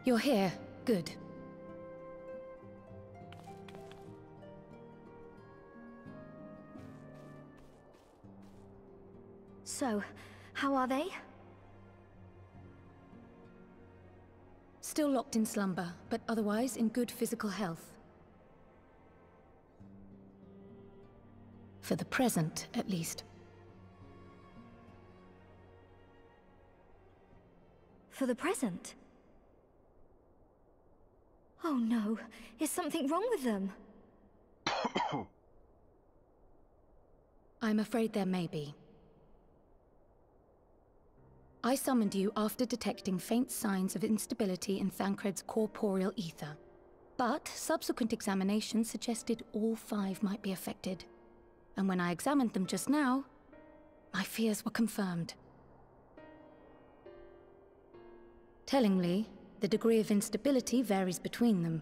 You're here. Good. So, how are they? Still locked in slumber, but otherwise in good physical health. For the present, at least. For the present? Oh no, is something wrong with them? I'm afraid there may be. I summoned you after detecting faint signs of instability in Thancred's corporeal ether. But subsequent examination suggested all 5 might be affected. And when I examined them just now, my fears were confirmed. Tellingly, the degree of instability varies between them.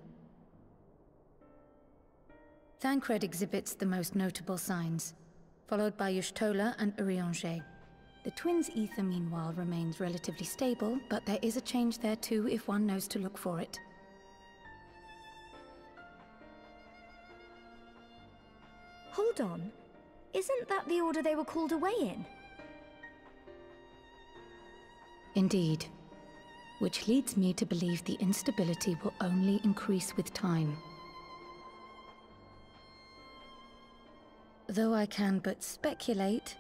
Thancred exhibits the most notable signs, followed by Y'shtola and Urianger. The twins' ether, meanwhile, remains relatively stable, but there is a change there too if one knows to look for it. Hold on. Isn't that the order they were called away in? Indeed. Which leads me to believe the instability will only increase with time. Though I can but speculate,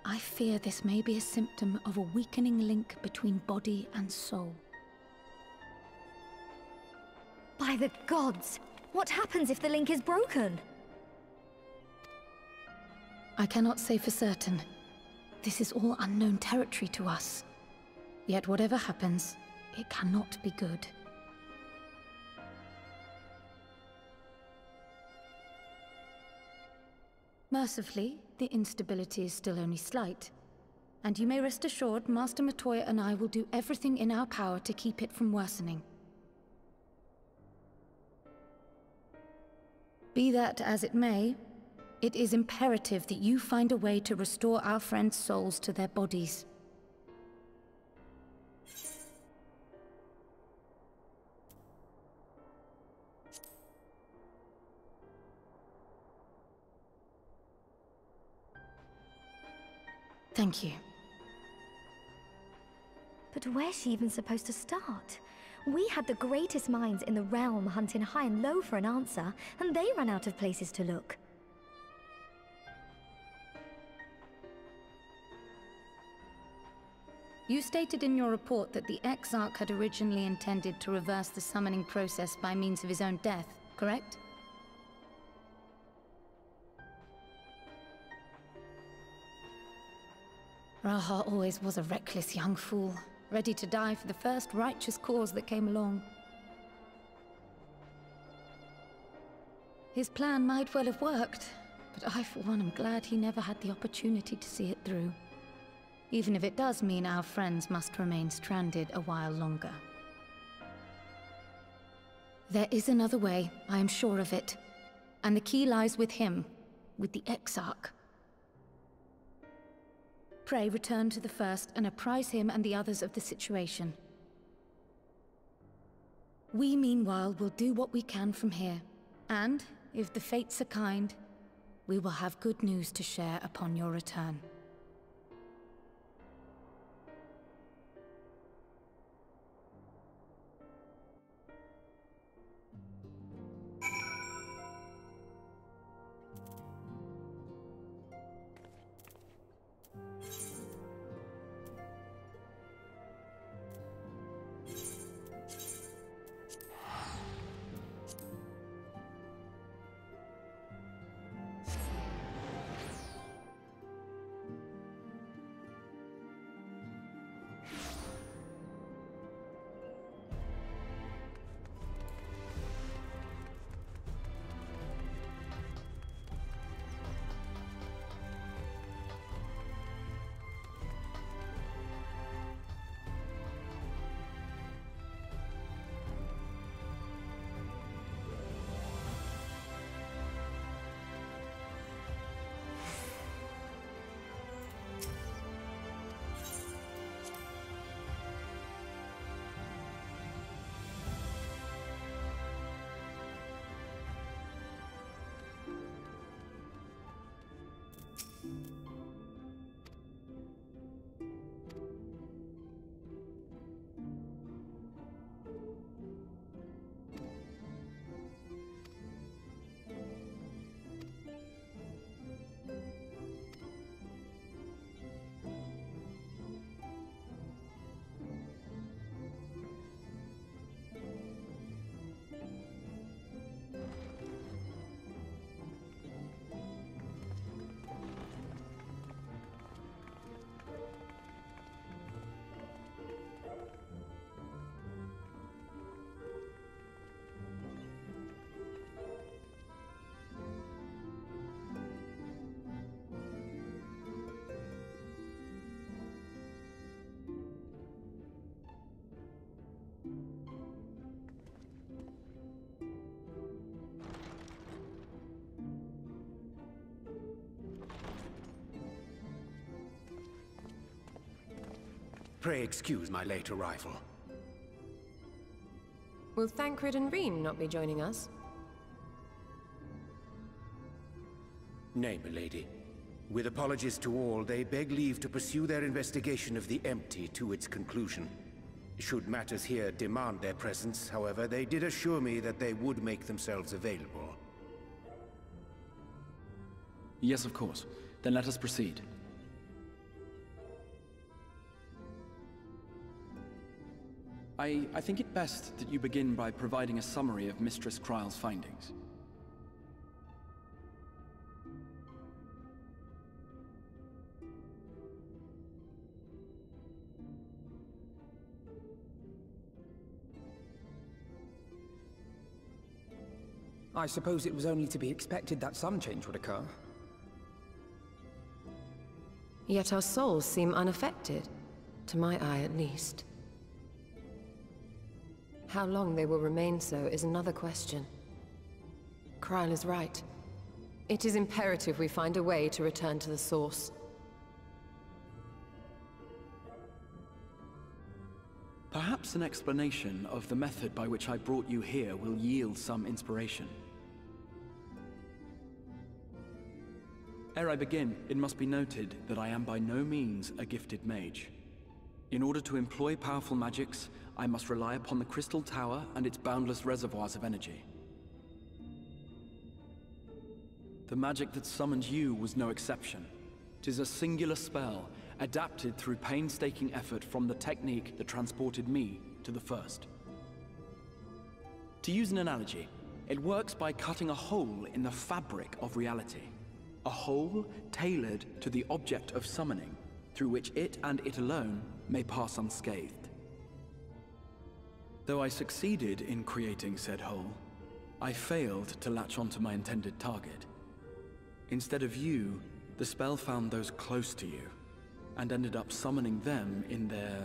I fear this may be a symptom of a weakening link between body and soul. By the gods! What happens if the link is broken? I cannot say for certain. This is all unknown territory to us. Yet whatever happens, it cannot be good. Mercifully, the instability is still only slight. And you may rest assured, Master Matoya and I will do everything in our power to keep it from worsening. Be that as it may, it is imperative that you find a way to restore our friends' souls to their bodies. Thank you. But where's she even supposed to start? We had the greatest minds in the realm hunting high and low for an answer, and they ran out of places to look. You stated in your report that the Exarch had originally intended to reverse the summoning process by means of his own death, correct? Raha always was a reckless young fool, ready to die for the first righteous cause that came along. His plan might well have worked, but I for one am glad he never had the opportunity to see it through. Even if it does mean our friends must remain stranded a while longer. There is another way, I am sure of it. And the key lies with him, with the Exarch. Pray return to the First and apprise him and the others of the situation. We, meanwhile, will do what we can from here. And, if the fates are kind, we will have good news to share upon your return. Pray excuse my late arrival. Will Thancred and Reen not be joining us? Nay, milady. With apologies to all, they beg leave to pursue their investigation of the empty to its conclusion. Should matters here demand their presence, however, they did assure me that they would make themselves available. Yes, of course. Then let us proceed. I think it best that you begin by providing a summary of Mistress Kryle's findings. I suppose it was only to be expected that some change would occur. Yet our souls seem unaffected, to my eye at least. How long they will remain so is another question. Kryle is right. It is imperative we find a way to return to the source. Perhaps an explanation of the method by which I brought you here will yield some inspiration. Ere I begin, it must be noted that I am by no means a gifted mage. In order to employ powerful magics, I must rely upon the Crystal Tower and its boundless reservoirs of energy. The magic that summoned you was no exception. 'Tis a singular spell, adapted through painstaking effort from the technique that transported me to the First. To use an analogy, it works by cutting a hole in the fabric of reality. A hole tailored to the object of summoning, through which it and it alone may pass unscathed. Though I succeeded in creating said hole, I failed to latch onto my intended target. Instead of you, the spell found those close to you, and ended up summoning them in their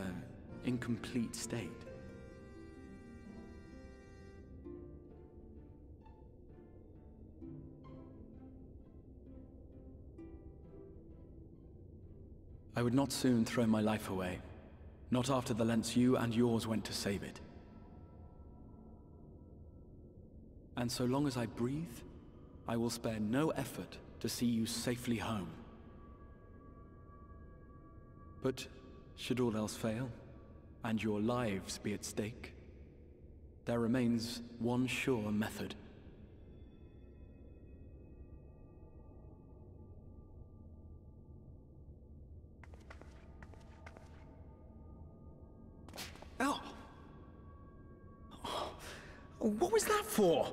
incomplete state. I would not soon throw my life away, not after the lengths you and yours went to save it. And so long as I breathe, I will spare no effort to see you safely home. But should all else fail, and your lives be at stake, there remains one sure method. Oh! What was that for?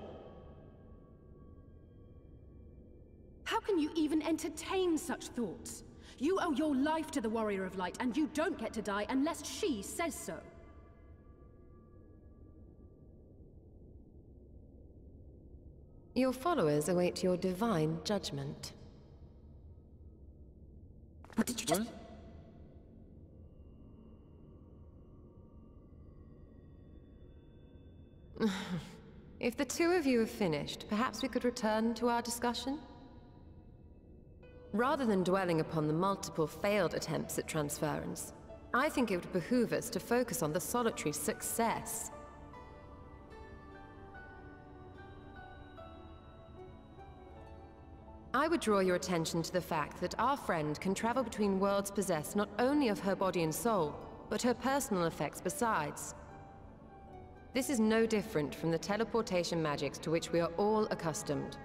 How can you even entertain such thoughts? You owe your life to the Warrior of Light, and you don't get to die unless she says so. Your followers await your divine judgment. What did you just... If the two of you have finished, perhaps we could return to our discussion? Rather than dwelling upon the multiple failed attempts at transference, I think it would behoove us to focus on the solitary success. I would draw your attention to the fact that our friend can travel between worlds possessed not only of her body and soul, but her personal effects besides. This is no different from the teleportation magics to which we are all accustomed.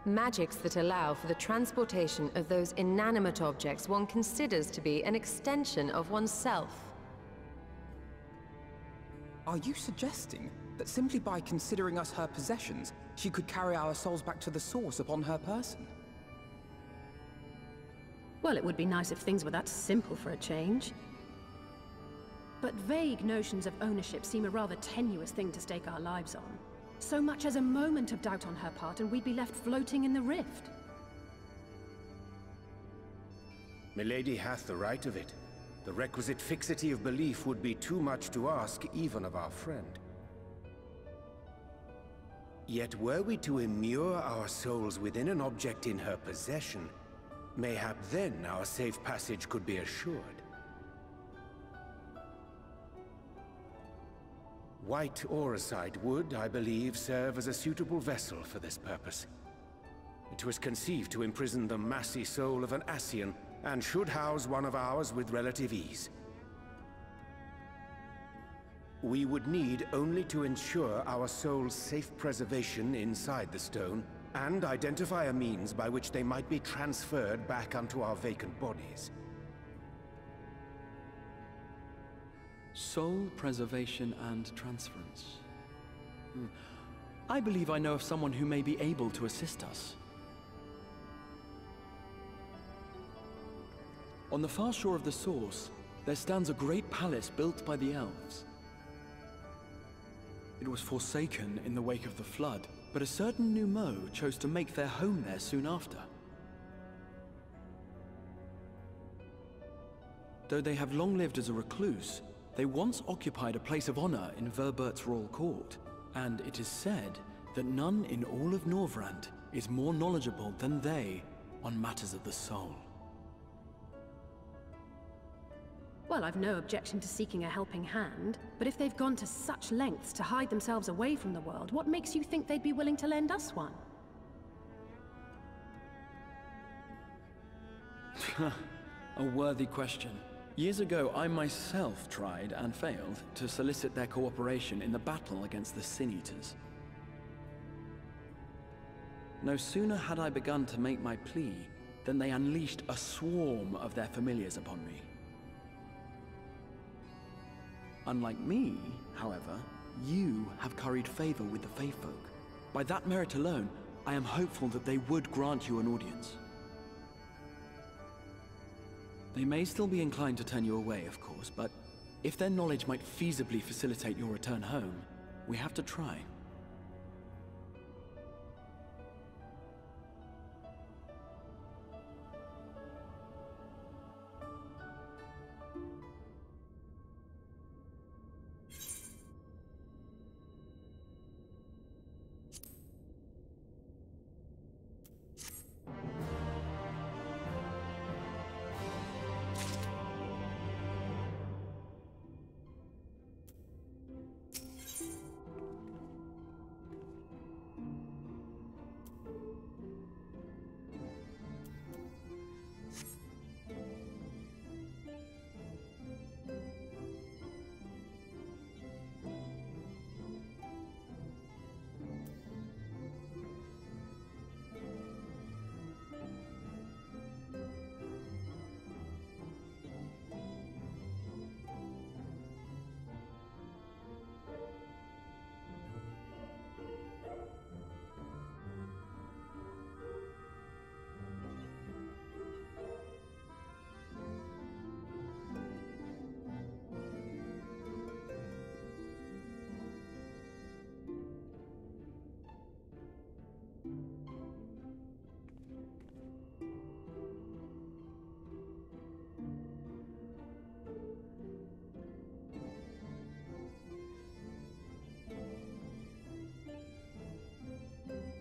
Magics that allow for the transportation of those inanimate objects one considers to be an extension of oneself. Are you suggesting that simply by considering us her possessions, she could carry our souls back to the source upon her person? Well, it would be nice if things were that simple for a change. But vague notions of ownership seem a rather tenuous thing to stake our lives on. So much as a moment of doubt on her part and we'd be left floating in the rift. Milady hath the right of it. The requisite fixity of belief would be too much to ask even of our friend. Yet were we to immure our souls within an object in her possession, mayhap then our safe passage could be assured. white auracite would, I believe, serve as a suitable vessel for this purpose. It was conceived to imprison the massy soul of an Ascian, and should house one of ours with relative ease. We would need only to ensure our soul's safe preservation inside the stone, and identify a means by which they might be transferred back onto our vacant bodies. Soul preservation and transference. I believe I know of someone who may be able to assist us. On the far shore of the source, there stands a great palace built by the elves. It was forsaken in the wake of the flood, but a certain Numo chose to make their home there soon after. Though they have long lived as a recluse, they once occupied a place of honor in Verbert's royal court, and it is said that none in all of Norvrand is more knowledgeable than they on matters of the soul. Well, I've no objection to seeking a helping hand, but if they've gone to such lengths to hide themselves away from the world, what makes you think they'd be willing to lend us one? A worthy question. Years ago, I myself tried, and failed, to solicit their cooperation in the battle against the Sin Eaters. No sooner had I begun to make my plea, than they unleashed a swarm of their familiars upon me. Unlike me, however, you have curried favor with the Fae folk. By that merit alone, I am hopeful that they would grant you an audience. They may still be inclined to turn you away, of course, but if their knowledge might feasibly facilitate your return home, we have to try.